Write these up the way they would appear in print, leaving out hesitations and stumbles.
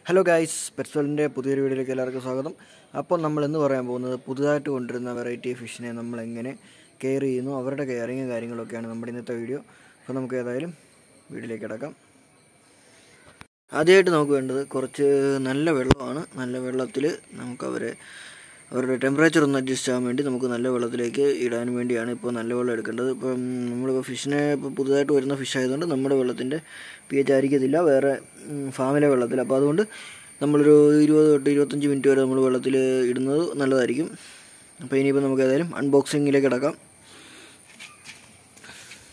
Hello guys, പെറ്റ്സ്വെല്ലിൻ്റെ പുതിയൊരു വീഡിയോയിലേക്ക് എല്ലാവർക്കും സ്വാഗതം. അപ്പോൾ നമ്മൾ ഇന്ന് പറയാൻ പോകുന്നത് പുതുതായിട്ട് കൊണ്ടുവരുന്ന വെറൈറ്റി ഫിഷിനെ നമ്മൾ എങ്ങനെ കെയർ ചെയ്യുന്നു, അവരുടെ കെയറിങ്ങും കാര്യങ്ങളൊക്കെയാണ് നമ്മുടെ ഇന്നത്തെ വീഡിയോ. അപ്പോൾ നമുക്ക് ഏതായാലും വീഡിയോയിലേക്ക് കിടക്കാം. ആദ്യമായിട്ട് നമുക്ക് വേണ്ടത് കുറച്ച് നല്ല വെള്ളമാണ്. നല്ല വെള്ളത്തിൽ നമുക്ക് അവരുടെ ടെമ്പറേച്ചർ ഒന്ന് അഡ്ജസ്റ്റ് ആകാൻ വേണ്ടി നമുക്ക് നല്ല വെള്ളത്തിലേക്ക് ഇടാൻ വേണ്ടിയാണ് ഇപ്പോൾ നല്ല വെള്ളം എടുക്കേണ്ടത്. ഇപ്പം നമ്മളിപ്പോൾ ഫിഷിനെ ഇപ്പോൾ പുതുതായിട്ട് വരുന്ന ഫിഷ് ആയതുകൊണ്ട് നമ്മുടെ വെള്ളത്തിൻ്റെ pH ആയിരിക്കത്തില്ല വേറെ ഫാമിലെ വെള്ളത്തിൽ. അപ്പോൾ അതുകൊണ്ട് നമ്മളൊരു 20 തൊട്ട് 25 മിനിറ്റ് വരെ നമ്മൾ വെള്ളത്തിൽ ഇടുന്നത് നല്ലതായിരിക്കും. അപ്പോൾ ഇനിയിപ്പോൾ നമുക്ക് ഏതായാലും അൺബോക്സിങ്ങിലേക്ക് കിടക്കാം.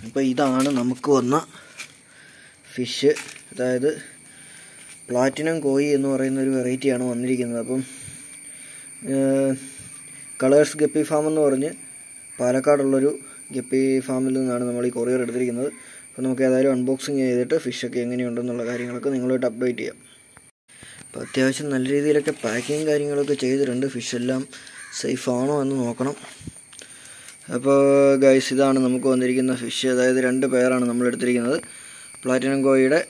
അപ്പോൾ ഇതാണ് നമുക്ക് വന്ന ഫിഷ്, അതായത് പ്ലാറ്റിനം കോയി എന്ന് പറയുന്ന ഒരു വെറൈറ്റിയാണ് വന്നിരിക്കുന്നത്. അപ്പം കളേഴ്സ് ഗപ്പി ഫാം എന്ന് പറഞ്ഞ് പാലക്കാടുള്ളൊരു ഗപ്പി ഫാമിൽ നിന്നാണ് നമ്മൾ ഈ കൊറിയർ എടുത്തിരിക്കുന്നത്. അപ്പോൾ നമുക്ക് ഏതായാലും അൺബോക്സിങ് ചെയ്തിട്ട് ഫിഷൊക്കെ എങ്ങനെയുണ്ടെന്നുള്ള കാര്യങ്ങളൊക്കെ നിങ്ങളായിട്ട് അപ്ഡേറ്റ് ചെയ്യാം. അപ്പോൾ അത്യാവശ്യം നല്ല രീതിയിലൊക്കെ പാക്കിങ് കാര്യങ്ങളൊക്കെ ചെയ്തിട്ടുണ്ട്. ഫിഷെല്ലാം സേഫ് ആണോ എന്ന് നോക്കണം. അപ്പോൾ ഗൈസ്, ഇതാണ് നമുക്ക് വന്നിരിക്കുന്ന ഫിഷ്. അതായത് 2 പേരാണ് നമ്മൾ എടുത്തിരിക്കുന്നത്. പ്ലാറ്റിനം കോയിയുടെ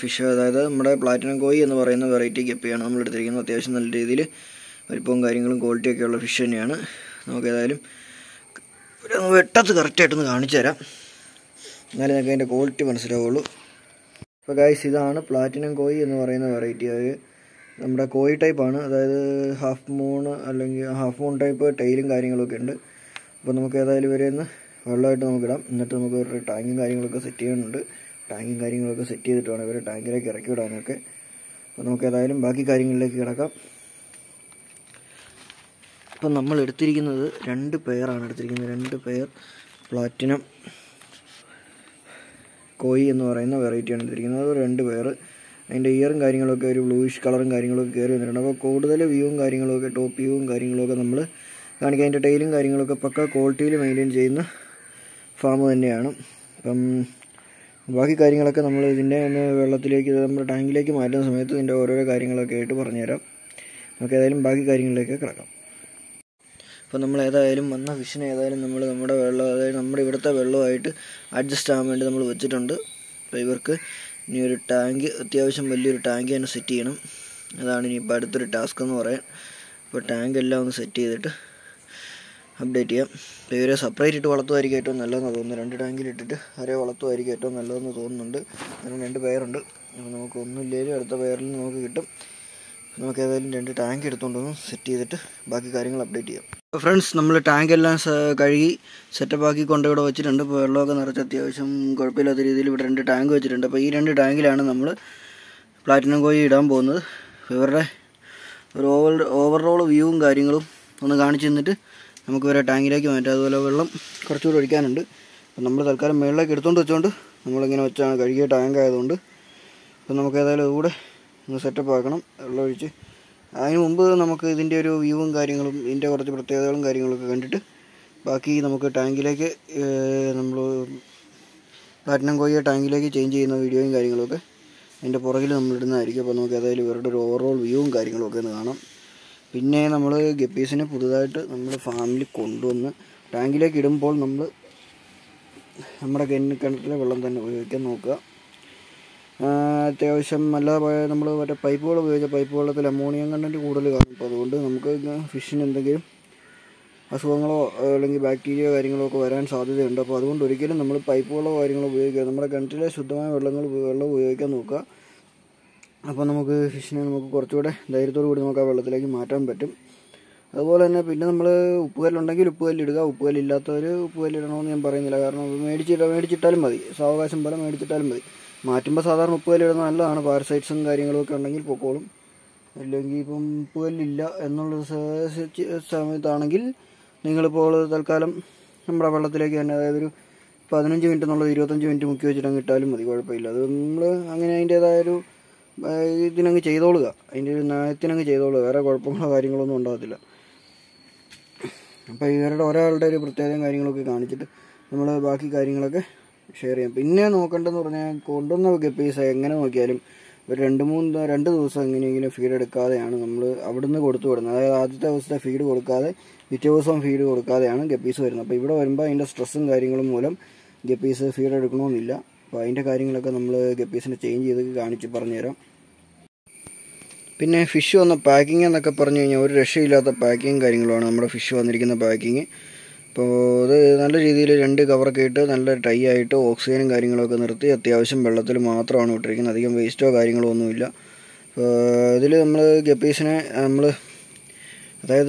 ഫിഷ്, അതായത് നമ്മുടെ പ്ലാറ്റിനം കോയി എന്ന് പറയുന്ന വെറൈറ്റി ഗപ്പിയാണ് നമ്മൾ എടുത്തിരിക്കുന്നത്. അത്യാവശ്യം നല്ല രീതിയിൽ വലിപ്പവും കാര്യങ്ങളും ക്വാളിറ്റിയൊക്കെ ഉള്ള ഫിഷ് തന്നെയാണ്. നമുക്ക് ഏതായാലും വെട്ടത്ത് കറക്റ്റായിട്ടൊന്ന് കാണിച്ചു തരാം, എന്നാലേ നമുക്ക് അതിൻ്റെ ക്വാളിറ്റി മനസ്സിലാവുള്ളൂ. അപ്പോൾ ഗൈസ്, ഇതാണ് പ്ലാറ്റിനം കോയി എന്ന് പറയുന്ന വെറൈറ്റി. അത് നമ്മുടെ കോയി ടൈപ്പാണ്, അതായത് ഹാഫ് മൂൺ അല്ലെങ്കിൽ ഹാഫ് മൂൺ ടൈപ്പ് ടൈലും കാര്യങ്ങളൊക്കെ ഉണ്ട്. അപ്പോൾ നമുക്ക് ഏതായാലും ഇവരെ ഒന്ന് വെള്ളമായിട്ട് നമുക്കിടാം. എന്നിട്ട് നമുക്ക് ഇവരുടെ ടാങ്കും കാര്യങ്ങളൊക്കെ സെറ്റ് ചെയ്യുന്നുണ്ട്. ടാങ്കും കാര്യങ്ങളൊക്കെ സെറ്റ് ചെയ്തിട്ട് വേണം ഇവരെ ടാങ്കിലേക്ക് ഇറക്കി വിടാനൊക്കെ. അപ്പോൾ നമുക്ക് ഏതായാലും ബാക്കി കാര്യങ്ങളിലേക്ക് കിടക്കാം. ഇപ്പം നമ്മൾ എടുത്തിരിക്കുന്നത് 2 പെയറാണ് എടുത്തിരിക്കുന്നത്. 2 പെയർ പ്ലാറ്റിനം കോയി എന്ന് പറയുന്ന വെറൈറ്റിയാണ് എടുത്തിരിക്കുന്നത്. അത് 2 പെയർ. അതിൻ്റെ ഇയറും കാര്യങ്ങളൊക്കെ ഒരു ബ്ലൂയിഷ് കളറും കാര്യങ്ങളൊക്കെ കയറി വന്നിട്ടുണ്ട്. അപ്പോൾ കൂടുതൽ വ്യൂവും കാര്യങ്ങളൊക്കെ ടോപ്പ് വ്യൂവും കാര്യങ്ങളൊക്കെ നമ്മൾ കാണിക്കുക. അതിൻ്റെ ടൈലും കാര്യങ്ങളൊക്കെ പക്ക ക്വാളിറ്റിയിൽ മെയിൻറ്റെയിൻ ചെയ്യുന്ന ഫാം തന്നെയാണ്. അപ്പം ബാക്കി കാര്യങ്ങളൊക്കെ നമ്മൾ ഇതിൻ്റെ വെള്ളത്തിലേക്ക് നമ്മുടെ ടാങ്കിലേക്ക് മാറ്റുന്ന സമയത്ത് ഇതിൻ്റെ ഓരോരോ കാര്യങ്ങളൊക്കെ ആയിട്ട് പറഞ്ഞുതരാം. നമുക്ക് ഏതായാലും ബാക്കി കാര്യങ്ങളിലേക്ക് കിടക്കാം. അപ്പോൾ നമ്മൾ ഏതായാലും വന്ന ഫിഷിനെ ഏതായാലും നമ്മുടെ വെള്ളം, അതായത് നമ്മുടെ ഇവിടുത്തെ വെള്ളമായിട്ട് അഡ്ജസ്റ്റ് ആകാൻ വേണ്ടി നമ്മൾ വെച്ചിട്ടുണ്ട്. അപ്പോൾ ഇവർക്ക് ഇനി ഒരു ടാങ്ക്, അത്യാവശ്യം വലിയൊരു ടാങ്ക് തന്നെ സെറ്റ് ചെയ്യണം. അതാണ് ഇനിയിപ്പോൾ അടുത്തൊരു ടാസ്ക് എന്ന് പറയാൻ. അപ്പോൾ ടാങ്ക് എല്ലാം ഒന്ന് സെറ്റ് ചെയ്തിട്ട് അപ്ഡേറ്റ് ചെയ്യാം. അപ്പോൾ ഇവരെ സെപ്പറേറ്റ് ഇട്ട് വളർത്തുമായിരിക്കും ഏറ്റവും നല്ലതെന്ന് തോന്നുന്നു. 2 ടാങ്കിലിട്ടിട്ട് അവരെ വളർത്തുമായിരിക്കും ഏറ്റവും നല്ലതെന്ന് തോന്നുന്നുണ്ട്. കാരണം 2 പെയറുണ്ട്. അപ്പോൾ നമുക്ക് ഒന്നുമില്ലെങ്കിലും അടുത്ത പെയറിൽ നമുക്ക് കിട്ടും. നമുക്ക് ഏതായാലും 2 ടാങ്ക് എടുത്തുകൊണ്ടൊന്ന് സെറ്റ് ചെയ്തിട്ട് ബാക്കി കാര്യങ്ങൾ അപ്ഡേറ്റ് ചെയ്യാം. അപ്പോൾ ഫ്രണ്ട്സ്, നമ്മൾ ടാങ്ക് എല്ലാം കഴുകി സെറ്റപ്പ് ആക്കി കൊണ്ട് ഇവിടെ വെച്ചിട്ടുണ്ട്. ഇപ്പോൾ വെള്ളമൊക്കെ നിറച്ച് അത്യാവശ്യം കുഴപ്പമില്ലാത്ത രീതിയിൽ ഇവിടെ 2 ടാങ്ക് വെച്ചിട്ടുണ്ട്. അപ്പോൾ ഈ 2 ടാങ്കിലാണ് നമ്മൾ പ്ലാറ്റിനം കോയി ഇടാൻ പോകുന്നത്. ഇവരുടെ ഒരു ഓവറോൾ വ്യൂവും കാര്യങ്ങളും ഒന്ന് കാണിച്ചു തന്നിട്ട് നമുക്ക് ഇവരെ ടാങ്കിലേക്ക് മാറ്റാം. അതുപോലെ വെള്ളം കുറച്ചുകൂടി ഒഴിക്കാനുണ്ട്. അപ്പോൾ നമ്മൾ തൽക്കാലം മുകളിലേക്ക് എടുത്തുകൊണ്ട് വെച്ചുകൊണ്ട് നമ്മളിങ്ങനെ വെച്ചാണ് കഴുകിയ ടാങ്ക് ആയതുകൊണ്ട്. അപ്പോൾ നമുക്ക് ഏതായാലും അതുകൂടെ ഒന്ന് സെറ്റപ്പ് ആക്കണം വെള്ളം ഒഴിച്ച്. അതിന് മുമ്പ് നമുക്ക് ഇതിൻ്റെ ഒരു വ്യൂവും കാര്യങ്ങളും ഇതിൻ്റെ കുറച്ച് പ്രത്യേകതകളും കാര്യങ്ങളൊക്കെ കണ്ടിട്ട് ബാക്കി നമുക്ക് ടാങ്കിലേക്ക് നമ്മൾ പ്ലാറ്റിനം കോയിയെ ടാങ്കിലേക്ക് ചേഞ്ച് ചെയ്യുന്ന വീഡിയോയും കാര്യങ്ങളൊക്കെ അതിൻ്റെ പുറകിൽ നമ്മളിടുന്നതായിരിക്കും. അപ്പോൾ നമുക്ക് ഏതായാലും ഇവരുടെ ഒരു ഓവറോൾ വ്യൂവും കാര്യങ്ങളൊക്കെ ഒന്ന് കാണാം. പിന്നെ നമ്മൾ ഗപ്പീസിനെ പുതുതായിട്ട് നമ്മൾ ഫാമിൽ കൊണ്ടുവന്ന് ടാങ്കിലേക്ക് ഇടുമ്പോൾ നമ്മൾ നമ്മുടെ കിണറ്റിലെ വെള്ളം തന്നെ ഉപയോഗിക്കാൻ നോക്കുക. അത്യാവശ്യം നല്ല നമ്മൾ മറ്റേ പൈപ്പ് വെള്ളത്തിൽ അമോണിയം കണ്ടൻറ്റ് കൂടുതൽ കാണും. അപ്പോൾ അതുകൊണ്ട് നമുക്ക് ഫിഷിന് എന്തെങ്കിലും അസുഖങ്ങളോ അല്ലെങ്കിൽ ബാക്ടീരിയ കാര്യങ്ങളോ ഒക്കെ വരാൻ സാധ്യതയുണ്ട്. അപ്പോൾ അതുകൊണ്ട് ഒരിക്കലും നമ്മൾ പൈപ്പ് വെള്ളമോ കാര്യങ്ങളോ ഉപയോഗിക്കുക. നമ്മുടെ കിണറ്റിലെ ശുദ്ധമായ വെള്ളം ഉപയോഗിക്കാൻ നോക്കുക. അപ്പോൾ നമുക്ക് ഫിഷിനെ നമുക്ക് കുറച്ചുകൂടെ ധൈര്യത്തോടു കൂടി നമുക്ക് ആ വെള്ളത്തിലേക്ക് മാറ്റാൻ പറ്റും. അതുപോലെ തന്നെ പിന്നെ നമ്മൾ ഉപ്പുകല്ലുണ്ടെങ്കിൽ ഉപ്പുകല്ലിടുക. ഉപ്പുകല്ലില്ലാത്തവർ ഉപ്പുകല്ലിടണമെന്ന് ഞാൻ പറയുന്നില്ല. കാരണം മേടിച്ചിട്ടാലും മതി, സാവകാശം പോലെ മേടിച്ചിട്ടാലും മതി. മാറ്റുമ്പോൾ സാധാരണ ഉപ്പുകല്ലിടുന്നത് നല്ലതാണ്. പാരസൈറ്റ്സും കാര്യങ്ങളൊക്കെ ഉണ്ടെങ്കിൽ പൊക്കോളും. അല്ലെങ്കിൽ ഇപ്പം ഉപ്പുകല്ലില്ല എന്നുള്ള സമയത്താണെങ്കിൽ നിങ്ങളിപ്പോൾ തൽക്കാലം നമ്മുടെ വെള്ളത്തിലേക്ക് തന്നെ, അതായത് ഒരു 15 മിനിറ്റ് എന്നുള്ളത് 25 മിനിറ്റ് മുക്കി വെച്ചിട്ടങ്ങ് ഇട്ടാലും മതി, കുഴപ്പമില്ല. അത് നമ്മൾ അങ്ങനെ അതിൻ്റേതായൊരു ഇതിനങ്ങ് ചെയ്തോളുക, അതിൻ്റെ ഒരു ന്യായത്തിനങ്ങ് ചെയ്തോളുക. വേറെ കുഴപ്പങ്ങളോ കാര്യങ്ങളൊന്നും ഉണ്ടാകത്തില്ല. അപ്പോൾ ഇവരുടെ ഒരാളുടെ ഒരു പ്രത്യേകം കാര്യങ്ങളൊക്കെ കാണിച്ചിട്ട് നമ്മൾ ബാക്കി കാര്യങ്ങളൊക്കെ ഷെയർ ചെയ്യാം. പിന്നെ നോക്കേണ്ടതെന്ന് പറഞ്ഞാൽ കൊണ്ടുവന്ന ഗപ്പീസ് എങ്ങനെ നോക്കിയാലും ഒരു 2 ദിവസം എങ്ങനെയെങ്കിലും ഫീഡ് എടുക്കാതെയാണ് നമ്മൾ അവിടുന്ന് കൊടുത്തു വിടുന്നത്. അതായത് ആദ്യത്തെ ദിവസത്തെ ഫീഡ് കൊടുക്കാതെ പിറ്റേ ദിവസം ഫീഡ് കൊടുക്കാതെയാണ് ഗപ്പീസ് വരുന്നത്. അപ്പോൾ ഇവിടെ വരുമ്പോൾ അതിൻ്റെ സ്ട്രെസ്സും കാര്യങ്ങളും മൂലം ഗപ്പീസ് ഫീഡ് എടുക്കണമെന്നില്ല. അപ്പോൾ അതിൻ്റെ കാര്യങ്ങളൊക്കെ നമ്മൾ ഗപ്പീസിനെ ചേഞ്ച് ചെയ്ത് കാണിച്ച് പറഞ്ഞുതരാം. പിന്നെ ഫിഷ് വന്ന പാക്കിംഗ് എന്നൊക്കെ പറഞ്ഞു കഴിഞ്ഞാൽ ഒരു രക്ഷയില്ലാത്ത പാക്കിങ്ങും കാര്യങ്ങളുമാണ് നമ്മുടെ ഫിഷ് വന്നിരിക്കുന്ന പാക്കിങ്. അപ്പോൾ അത് നല്ല രീതിയിൽ 2 കവറൊക്കെ ഇട്ട് നല്ല ടൈ ആയിട്ട് ഓക്സിജനും കാര്യങ്ങളൊക്കെ നിർത്തി അത്യാവശ്യം വെള്ളത്തിൽ മാത്രമാണ് ഇട്ടിരിക്കുന്നത്. അധികം വേസ്റ്റോ കാര്യങ്ങളോ ഒന്നുമില്ല. അപ്പോൾ ഇതിൽ നമ്മൾ ഗപ്പീസിനെ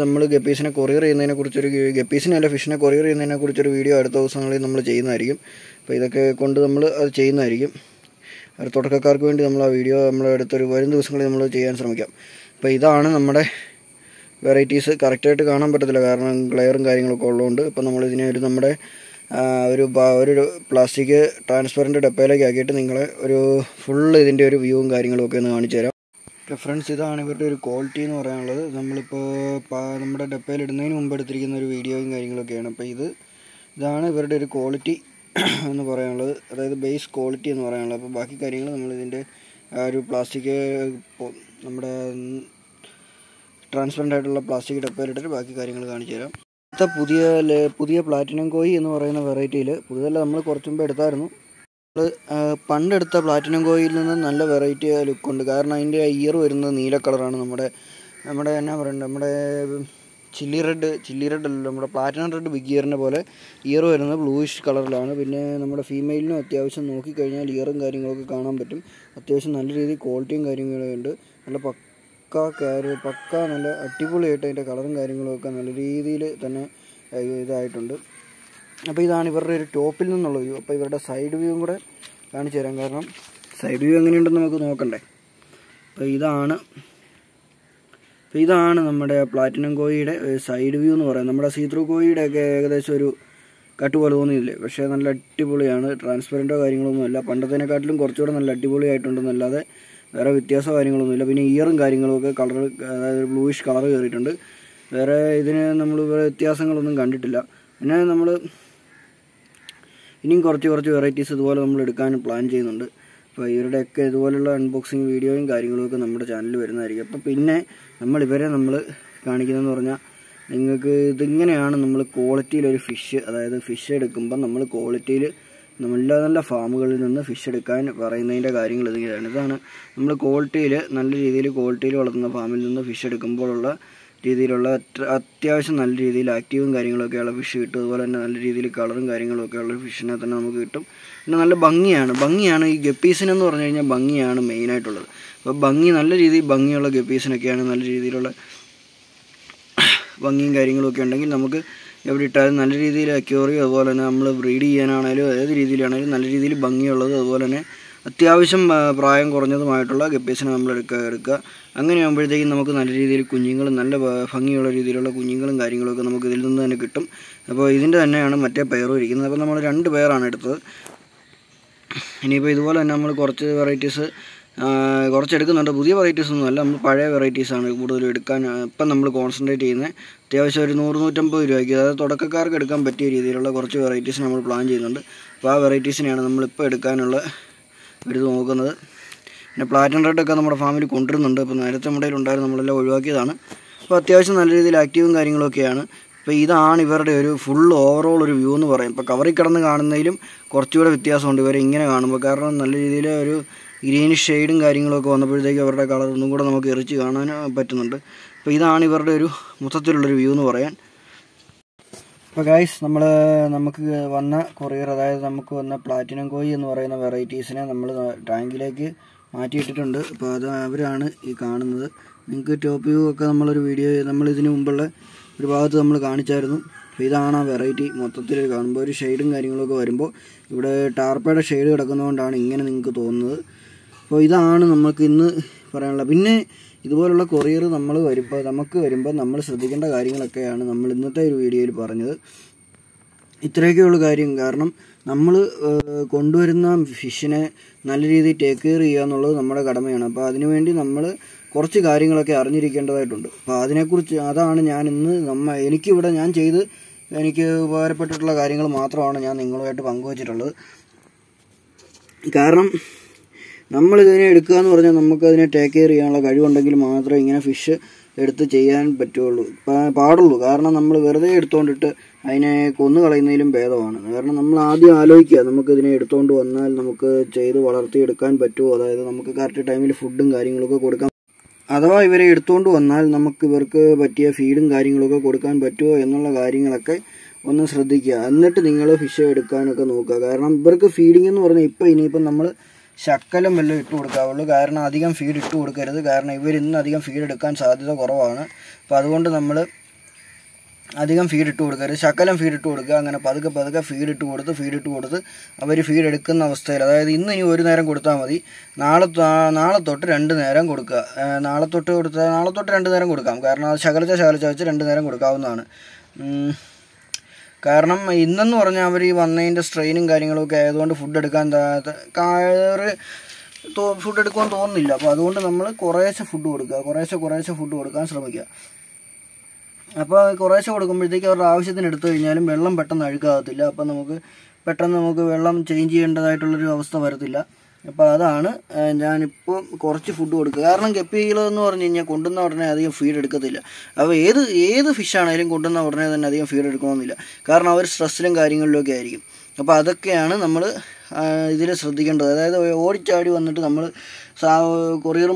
നമ്മൾ ഗപ്പീസിനെ കൊറിയർ ചെയ്യുന്നതിനെക്കുറിച്ചൊരു ഗപ്പീസിനല്ല ഫിഷിനെ കൊറിയർ ചെയ്യുന്നതിനെക്കുറിച്ചൊരു വീഡിയോ അടുത്ത ദിവസങ്ങളിൽ നമ്മൾ ചെയ്യുന്നതായിരിക്കും. അപ്പോൾ ഇതൊക്കെ കൊണ്ട് നമ്മൾ അത് ചെയ്യുന്നതായിരിക്കും. ഒരു തുടക്കക്കാർക്ക് വേണ്ടി നമ്മൾ ആ വീഡിയോ അടുത്തൊരു വരും ദിവസങ്ങളിൽ നമ്മൾ ചെയ്യാൻ ശ്രമിക്കാം. അപ്പോൾ ഇതാണ് നമ്മുടെ വെറൈറ്റീസ്. കറക്റ്റായിട്ട് കാണാൻ പറ്റത്തില്ല കാരണം ഗ്ലെയറും കാര്യങ്ങളൊക്കെ ഉള്ളതുകൊണ്ട്. അപ്പോൾ നമ്മളിതിനെ നമ്മുടെ ഒരു പ്ലാസ്റ്റിക് ട്രാൻസ്പെറൻറ്റ് ഡപ്പയിലേക്ക് ആക്കിയിട്ട് നിങ്ങളെ ഒരു ഫുള്ള് ഇതിൻ്റെ ഒരു വ്യൂവും കാര്യങ്ങളൊക്കെ ഒന്ന് കാണിച്ചു തരാം. ഫ്രണ്ട്സ്, ഇതാണ് ഇവരുടെ ഒരു ക്വാളിറ്റി എന്ന് പറയാനുള്ളത്. നമ്മളിപ്പോൾ നമ്മുടെ ഡപ്പയിൽ ഇടുന്നതിന് മുമ്പ് എടുത്തിരിക്കുന്ന ഒരു വീഡിയോയും കാര്യങ്ങളൊക്കെയാണ്. അപ്പോൾ ഇതാണ് ഇവരുടെ ഒരു ക്വാളിറ്റി എന്ന് പറയാനുള്ളത്, അതായത് ബേസ് ക്വാളിറ്റി എന്ന് പറയാനുള്ളത്. അപ്പോൾ ബാക്കി കാര്യങ്ങൾ നമ്മളിതിൻ്റെ ഒരു പ്ലാസ്റ്റിക് നമ്മുടെ ട്രാൻസ്പെറൻ്റ് ആയിട്ടുള്ള പ്ലാസ്റ്റിക് ഡപ്പയിലിട്ടിട്ട് ബാക്കി കാര്യങ്ങൾ കാണിച്ചു തരാം. അടുത്ത പുതിയ പ്ലാറ്റിനം കോയി എന്ന് പറയുന്ന വെറൈറ്റിയിൽ പുതിയതല്ല, നമ്മൾ കുറച്ച് മുമ്പ് എടുത്തായിരുന്നു. പണ്ടെടുത്ത പ്ലാറ്റിനം കോയിൽ നിന്ന് നല്ല വെറൈറ്റി ലുക്കുണ്ട്. കാരണം അതിൻ്റെ ഇയർ വരുന്നത് നീല കളറാണ്. നമ്മുടെ എന്നാ പറയുന്നത്, നമ്മുടെ ചില്ലി റെഡ് അല്ലല്ലോ, നമ്മുടെ പ്ലാറ്റിനം റെഡ് ബിഗ് ഇയറിനെ പോലെ ഇയർ വരുന്നത് ബ്ലൂയിഷ് കളറിലാണ്. പിന്നെ നമ്മുടെ ഫീമെയിലിനും അത്യാവശ്യം നോക്കിക്കഴിഞ്ഞാൽ ഇയറും കാര്യങ്ങളൊക്കെ കാണാൻ പറ്റും. അത്യാവശ്യം നല്ല രീതിയിൽ ക്വാളിറ്റിയും കാര്യങ്ങളും ഉണ്ട്. നല്ല പക്ക നല്ല അടിപൊളിയായിട്ട് അതിൻ്റെ കളറും കാര്യങ്ങളൊക്കെ നല്ല രീതിയിൽ തന്നെ ഇതായിട്ടുണ്ട്. അപ്പോൾ ഇതാണ് ഇവരുടെ ഒരു ടോപ്പിൽ നിന്നുള്ള വ്യൂ. അപ്പോൾ ഇവരുടെ സൈഡ് വ്യൂവും കൂടെ കാണിച്ചു തരാം, കാരണം സൈഡ് വ്യൂ എങ്ങനെയുണ്ടെന്ന് നമുക്ക് നോക്കണ്ടേ. അപ്പോൾ ഇതാണ് നമ്മുടെ പ്ലാറ്റിനം കോയിയുടെ സൈഡ് വ്യൂ എന്ന് പറയുന്നത്. നമ്മുടെ സീത്രൂ കോയിയുടെ ഒക്കെ ഏകദേശം ഒരു കട്ട് പോലെ തോന്നിയില്ലേ, പക്ഷേ നല്ല അടിപൊളിയാണ്. ട്രാൻസ്പെറൻറ്റോ കാര്യങ്ങളൊന്നുമില്ല, പണ്ടത്തേനെക്കാട്ടിലും കുറച്ചുകൂടെ നല്ല അടിപൊളിയായിട്ടുണ്ടെന്നല്ലാതെ വേറെ വ്യത്യാസമോ കാര്യങ്ങളൊന്നുമില്ല. പിന്നെ ഇയറും കാര്യങ്ങളൊക്കെ അതായത് ബ്ലൂയിഷ് കളർ കയറിയിട്ടുണ്ട്. വേറെ ഇതിന് നമ്മൾ വേറെ വ്യത്യാസങ്ങളൊന്നും കണ്ടിട്ടില്ല. പിന്നെ നമ്മൾ ഇനിയും കുറച്ച് വെറൈറ്റീസ് ഇതുപോലെ നമ്മൾ എടുക്കാൻ പ്ലാൻ ചെയ്യുന്നുണ്ട്. അപ്പോൾ ഇവരുടെയൊക്കെ ഇതുപോലുള്ള അൺബോക്സിങ് വീഡിയോയും കാര്യങ്ങളുമൊക്കെ നമ്മുടെ ചാനലിൽ വരുന്നതായിരിക്കും. അപ്പോൾ പിന്നെ നമ്മൾ കാണിക്കുന്നതെന്ന് പറഞ്ഞാൽ നിങ്ങൾക്ക് ഇതിങ്ങനെയാണ് നമ്മൾ ക്വാളിറ്റിയിലൊരു ഫിഷ്, അതായത് ഫിഷ് എടുക്കുമ്പോൾ നമ്മൾ ക്വാളിറ്റിയിൽ നല്ല ഫാമുകളിൽ നിന്ന് ഫിഷ് എടുക്കാൻ പറയുന്നതിൻ്റെ കാര്യങ്ങൾ ഇതാണ് നമ്മൾ നല്ല രീതിയിൽ ക്വാളിറ്റിയിൽ വളർത്തുന്ന ഫാമിൽ നിന്ന് ഫിഷ് എടുക്കുമ്പോഴുള്ള രീതിയിലുള്ള അത്യാവശ്യം നല്ല രീതിയിൽ ആക്റ്റീവും കാര്യങ്ങളൊക്കെയുള്ള ഫിഷ് കിട്ടും. അതുപോലെ തന്നെ നല്ല രീതിയിൽ കളറും കാര്യങ്ങളൊക്കെ ഉള്ള ഫിഷിനെ തന്നെ നമുക്ക് കിട്ടും. പിന്നെ നല്ല ഭംഗിയാണ് ഈ ഗപ്പീസിനെന്ന് പറഞ്ഞു കഴിഞ്ഞാൽ ഭംഗിയാണ് മെയിനായിട്ടുള്ളത്. അപ്പോൾ നല്ല രീതിയിൽ ഭംഗിയുള്ള ഗപ്പീസിനൊക്കെയാണ് നല്ല രീതിയിലുള്ള ഭംഗിയും കാര്യങ്ങളൊക്കെ ഉണ്ടെങ്കിൽ നമുക്ക് എവിടെ ഇട്ടാലും നല്ല രീതിയിൽ അക്യൂറിയും അതുപോലെ തന്നെ നമ്മൾ ബ്രീഡ് ചെയ്യാനാണെങ്കിലും ഏത് രീതിയിലാണെങ്കിലും നല്ല രീതിയിൽ ഭംഗിയുള്ളത് അതുപോലെ തന്നെ അത്യാവശ്യം പ്രായം കുറഞ്ഞതുമായിട്ടുള്ള ഗപ്പീസിനെ നമ്മൾ എടുക്കുക. അങ്ങനെയാകുമ്പോഴത്തേക്കും നമുക്ക് നല്ല രീതിയിൽ കുഞ്ഞുങ്ങളും നല്ല ഭംഗിയുള്ള രീതിയിലുള്ള കുഞ്ഞുങ്ങളും കാര്യങ്ങളൊക്കെ നമുക്ക് ഇതിൽ നിന്ന് തന്നെ കിട്ടും. അപ്പോൾ ഇതിൻ്റെ തന്നെയാണ് മറ്റേ പെയറും ഇരിക്കുന്നത്. അപ്പോൾ നമ്മൾ 2 പെയറാണ് എടുത്തത്. ഇനിയിപ്പോൾ ഇതുപോലെ തന്നെ നമ്മൾ കുറച്ച് വെറൈറ്റീസ് കുറച്ചെടുക്കുന്നുണ്ട്. പുതിയ വെറൈറ്റീസ് ഒന്നുമല്ല, നമ്മൾ പഴയ വെറൈറ്റീസാണ് കൂടുതലും എടുക്കാൻ ഇപ്പം നമ്മൾ കോൺസെൻട്രേറ്റ് ചെയ്യുന്നത്. അത്യാവശ്യം ഒരു 100-150 രൂപയ്ക്ക്, അതായത് തുടക്കക്കാർക്ക് എടുക്കാൻ പറ്റിയ രീതിയിലുള്ള കുറച്ച് വെറൈറ്റീസ് നമ്മൾ പ്ലാൻ ചെയ്യുന്നുണ്ട്. അപ്പോൾ ആ വെറൈറ്റീസിനെയാണ് നമ്മളിപ്പോൾ എടുക്കാനുള്ള ഒരു നോക്കുന്നത്. പിന്നെ പ്ലാറ്റിനം റെഡൊക്കെ നമ്മുടെ ഫാമിൽ കൊണ്ടുവരുന്നുണ്ട്. അപ്പോൾ നേരത്തെ നമ്മുടെ ഉണ്ടായിരുന്നു, നമ്മളെല്ലാം ഒഴിവാക്കിയതാണ്. അപ്പോൾ അത്യാവശ്യം നല്ല രീതിയിൽ ആക്റ്റീവും കാര്യങ്ങളൊക്കെയാണ്. അപ്പോൾ ഇതാണ് ഇവരുടെ ഒരു ഫുൾ ഓവറോൾ ഒരു വ്യൂ എന്ന് പറയും. ഇപ്പോൾ കവറിൽ കിടന്ന് കാണുന്നതിലും കുറച്ചുകൂടെ വ്യത്യാസമുണ്ട് ഇവരെ ഇങ്ങനെ കാണുമ്പോൾ. കാരണം നല്ല രീതിയിൽ ഒരു ഗ്രീനിഷ് ഷെയ്ഡും കാര്യങ്ങളൊക്കെ വന്നപ്പോഴത്തേക്ക് അവരുടെ കളർ ഒന്നും കൂടെ നമുക്ക് എറിച്ച് കാണാൻ പറ്റുന്നുണ്ട്. അപ്പോൾ ഇതാണ് ഇവരുടെ ഒരു മൊത്തത്തിലുള്ളൊരു വ്യൂ എന്ന് പറയാൻ. അപ്പോൾ ഗൈസ്, നമുക്ക് വന്ന കൊറിയർ, അതായത് നമുക്ക് വന്ന പ്ലാറ്റിനം കോയി എന്ന് പറയുന്ന വെറൈറ്റീസിനെ നമ്മൾ ടാങ്കിലേക്ക് മാറ്റിയിട്ടിട്ടുണ്ട്. അപ്പോൾ അവരാണ് ഈ കാണുന്നത്. നിങ്ങൾക്ക് ടോപ്പ് വ്യൂ ഒക്കെ നമ്മളൊരു വീഡിയോ ഇതിന് മുമ്പുള്ള ഒരു ഭാഗത്ത് നമ്മൾ കാണിച്ചായിരുന്നു. അപ്പോൾ ഇതാണ് ആ വെറൈറ്റി മൊത്തത്തിൽ കാണുമ്പോൾ. ഒരു ഷെയ്ഡും കാര്യങ്ങളൊക്കെ വരുമ്പോൾ ഇവിടെ ടാർപ്പയുടെ ഷെയ്ഡ് കിടക്കുന്നതുകൊണ്ടാണ് ഇങ്ങനെ നിങ്ങൾക്ക് തോന്നുന്നത്. അപ്പോൾ ഇതാണ് നമുക്ക് ഇന്ന് പറയാനുള്ളത്. പിന്നെ ഇതുപോലുള്ള കൊറിയർ നമുക്ക് വരുമ്പോൾ നമ്മൾ ശ്രദ്ധിക്കേണ്ട കാര്യങ്ങളൊക്കെയാണ് നമ്മൾ ഇന്നത്തെ ഒരു വീഡിയോയിൽ പറഞ്ഞത്. ഇത്രയൊക്കെയുള്ള കാര്യം. കാരണം നമ്മൾ കൊണ്ടുവരുന്ന ഫിഷിനെ നല്ല രീതിയിൽ ടേക്ക് കെയർ ചെയ്യുക എന്നുള്ളത് നമ്മുടെ കടമയാണ്. അപ്പോൾ അതിനുവേണ്ടി നമ്മൾ കുറച്ച് കാര്യങ്ങളൊക്കെ അറിഞ്ഞിരിക്കേണ്ടതായിട്ടുണ്ട്. അപ്പോൾ അതാണ് ഞാൻ ഇന്ന് എനിക്കിവിടെ എനിക്ക് ഉപകാരപ്പെട്ടിട്ടുള്ള കാര്യങ്ങൾ മാത്രമാണ് ഞാൻ നിങ്ങളുമായിട്ട് പങ്കുവച്ചിട്ടുള്ളത്. കാരണം നമ്മളിതിനെ എടുക്കുക എന്ന് പറഞ്ഞാൽ നമുക്കതിനെ ടേക്ക് കെയർ ചെയ്യാനുള്ള കഴിവുണ്ടെങ്കിൽ മാത്രമേ ഇങ്ങനെ ഫിഷ് എടുത്ത് ചെയ്യാൻ പാടുള്ളൂ. കാരണം നമ്മൾ വെറുതെ എടുത്തുകൊണ്ടിട്ട് അതിനെ കൊന്നു കളയുന്നതിലും ഭേദമാണ്. കാരണം നമ്മൾ ആദ്യം ആലോചിക്കുക, നമുക്കിതിനെ എടുത്തുകൊണ്ട് വന്നാൽ നമുക്ക് ചെയ്ത് വളർത്തിയെടുക്കാൻ പറ്റുമോ, അതായത് നമുക്ക് കറക്റ്റ് ടൈമിൽ ഫുഡും കാര്യങ്ങളൊക്കെ കൊടുക്കാൻ. അഥവാ ഇവരെ എടുത്തുകൊണ്ട് വന്നാൽ നമുക്ക് ഇവർക്ക് പറ്റിയ ഫീഡും കാര്യങ്ങളൊക്കെ കൊടുക്കാൻ പറ്റുമോ എന്നുള്ള കാര്യങ്ങളൊക്കെ ഒന്ന് ശ്രദ്ധിക്കുക. എന്നിട്ട് നിങ്ങൾ ഫിഷ് എടുക്കാനൊക്കെ നോക്കുക. കാരണം ഇവർക്ക് ഫീഡിംഗ് എന്ന് പറഞ്ഞാൽ ഇനിയിപ്പം നമ്മൾ ശക്കലം വല്ലതും ഇട്ട് കൊടുക്കാവുള്ളൂ. കാരണം അധികം ഫീഡ് ഇട്ട് കൊടുക്കരുത്. കാരണം ഇന്ന് അധികം ഫീഡ് എടുക്കാൻ സാധ്യത കുറവാണ്. അപ്പോൾ അതുകൊണ്ട് നമ്മൾ അധികം ഫീഡ് ഇട്ട് കൊടുക്കരുത്. ശക്കലം ഫീഡ് ഇട്ട് കൊടുക്കുക. അങ്ങനെ പതുക്കെ ഫീഡ് ഇട്ട് കൊടുത്ത് അവർ ഫീഡ് എടുക്കുന്ന അവസ്ഥയിൽ, അതായത് ഇനി ഒരു നേരം കൊടുത്താൽ മതി, നാളെ തൊട്ട് 2 നേരം കൊടുക്കുക. നാളെ തൊട്ട് 2 നേരം കൊടുക്കാം. കാരണം അത് ശകലിച്ച വെച്ച് 2 നേരം കൊടുക്കാവുന്നതാണ്. കാരണം ഇന്നെന്ന് പറഞ്ഞാൽ അവർ ഈ വന്നതിൻ്റെ സ്ട്രെയിനും കാര്യങ്ങളൊക്കെ ആയതുകൊണ്ട് ഫുഡ് എടുക്കുമെന്ന് തോന്നുന്നില്ല. അപ്പോൾ അതുകൊണ്ട് നമ്മൾ കുറേശ്ശെ ഫുഡ് കൊടുക്കാൻ ശ്രമിക്കുക. അപ്പോൾ കുറേശ്ശെ കൊടുക്കുമ്പോഴത്തേക്ക് അവരുടെ ആവശ്യത്തിന് എടുത്തു കഴിഞ്ഞാലും വെള്ളം പെട്ടെന്ന് അഴുക്കാകത്തില്ല. അപ്പോൾ നമുക്ക് വെള്ളം ചേഞ്ച് ചെയ്യേണ്ടതായിട്ടുള്ളൊരു അവസ്ഥ വരത്തില്ല. അപ്പോൾ അതാണ് ഞാനിപ്പോൾ കുറച്ച് ഫുഡ് കൊടുക്കുക. കാരണം ഗപ്പികളെന്ന് പറഞ്ഞു കഴിഞ്ഞാൽ കൊണ്ടുവന്ന ഉടനെ അധികം ഫീഡ് എടുക്കത്തില്ല. അപ്പോൾ ഏത് ഫിഷാണെങ്കിലും കൊണ്ടുവന്ന ഉടനെ തന്നെ അധികം ഫീഡ് എടുക്കണമെന്നില്ല. കാരണം അവർ സ്ട്രെസ്സിലും കാര്യങ്ങളിലൊക്കെ ആയിരിക്കും. അപ്പോൾ അതൊക്കെയാണ് നമ്മൾ ഇതിൽ ശ്രദ്ധിക്കേണ്ടത്. അതായത് ഓടിച്ചാടി വന്നിട്ട് നമ്മൾ കൊറിയർ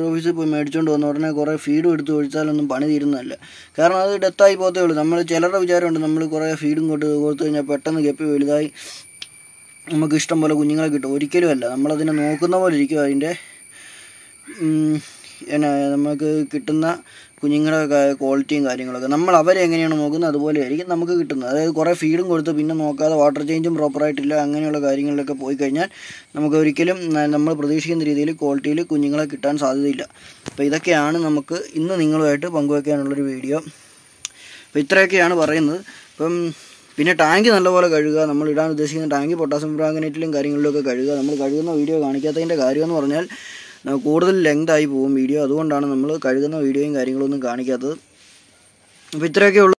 ഓഫീസിൽ പോയി മേടിച്ചുകൊണ്ട് വന്ന ഉടനെ കുറേ ഫീഡും എടുത്ത് ഒഴിച്ചാലൊന്നും പണി തീരുന്നതല്ല. കാരണം അത് ഡെത്തായി പോകത്തേ ഉള്ളൂ. നമ്മൾ ചിലരുടെ വിചാരമുണ്ട് നമ്മൾ കുറേ ഫീഡും കൊടുത്തു കഴിഞ്ഞാൽ പെട്ടെന്ന് ഗപ്പി വലുതായി നമുക്ക് ഇഷ്ടം പോലെ കുഞ്ഞുങ്ങളെ കിട്ടും. ഒരിക്കലും അല്ല. നമ്മളതിനെ നോക്കുന്ന പോലെ ഇരിക്കും അതിൻ്റെ നമുക്ക് കിട്ടുന്ന കുഞ്ഞുങ്ങളുടെ ക്വാളിറ്റിയും കാര്യങ്ങളൊക്കെ. നമ്മൾ അവരെ എങ്ങനെയാണ് നോക്കുന്നത് അതുപോലെ ആയിരിക്കും നമുക്ക് കിട്ടുന്നത്. അതായത് കുറേ ഫീഡും കൊടുത്ത് പിന്നെ നോക്കാതെ വാട്ടർ ചേഞ്ചും പ്രോപ്പറായിട്ടില്ല അങ്ങനെയുള്ള കാര്യങ്ങളിലൊക്കെ പോയി കഴിഞ്ഞാൽ നമുക്ക് ഒരിക്കലും നമ്മൾ പ്രതീക്ഷിക്കുന്ന രീതിയിൽ ക്വാളിറ്റിയിൽ കുഞ്ഞുങ്ങളെ കിട്ടാൻ സാധ്യതയില്ല. അപ്പോൾ ഇതൊക്കെയാണ് നമുക്ക് ഇന്ന് നിങ്ങളുമായിട്ട് പങ്കുവയ്ക്കാനുള്ളൊരു വീഡിയോ. അപ്പോൾ ഇത്രയൊക്കെയാണ് പറയുന്നത്. പിന്നെ ടാങ്ക് നല്ലപോലെ കഴുകുക. നമ്മൾ ഇടാൻ ഉദ്ദേശിക്കുന്ന ടാങ്ക് പൊട്ടാസ്യം പെർമാംഗനേറ്റിലും കാര്യങ്ങളിലൊക്കെ കഴുകുക. നമ്മൾ കഴുകുന്ന വീഡിയോ കാണിക്കാത്തതിൻ്റെ കാര്യമെന്ന് പറഞ്ഞാൽ കൂടുതൽ ലെങ്ത് ആയി പോകും വീഡിയോ. അതുകൊണ്ടാണ് നമ്മൾ കഴുകുന്ന വീഡിയോയും കാര്യങ്ങളൊന്നും കാണിക്കാത്തത്. അപ്പോൾ ഇത്രയൊക്കെ ഉള്ളൂ.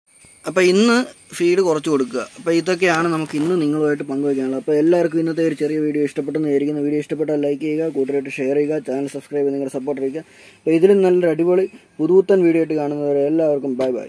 അപ്പോൾ ഇന്ന് ഫീഡ് കുറച്ച് കൊടുക്കുക. അപ്പോൾ ഇതൊക്കെയാണ് നമുക്ക് ഇന്ന് നിങ്ങളുമായിട്ട് പങ്കുവയ്ക്കാനുള്ളത്. അപ്പോൾ എല്ലാവർക്കും ഇന്നത്തെ ഒരു ചെറിയ വീഡിയോ ഇഷ്ടപ്പെട്ടെന്ന് വിചാരിക്കുന്നു. വീഡിയോ ഇഷ്ടപ്പെട്ടാൽ ലൈക്ക് ചെയ്യുക, കൂട്ടുകാരായിട്ട് ഷെയർ ചെയ്യുക, ചാനൽ സബ്സ്ക്രൈബ് ചെയ്ത് നിങ്ങളുടെ സപ്പോർട്ട് ചെയ്യുക. അപ്പോൾ ഇതിലും നല്ലൊരു അടിപൊളി പുതുത്തൻ വീഡിയോ ആയിട്ട് കാണുന്നവരെ എല്ലാവർക്കും ബൈ.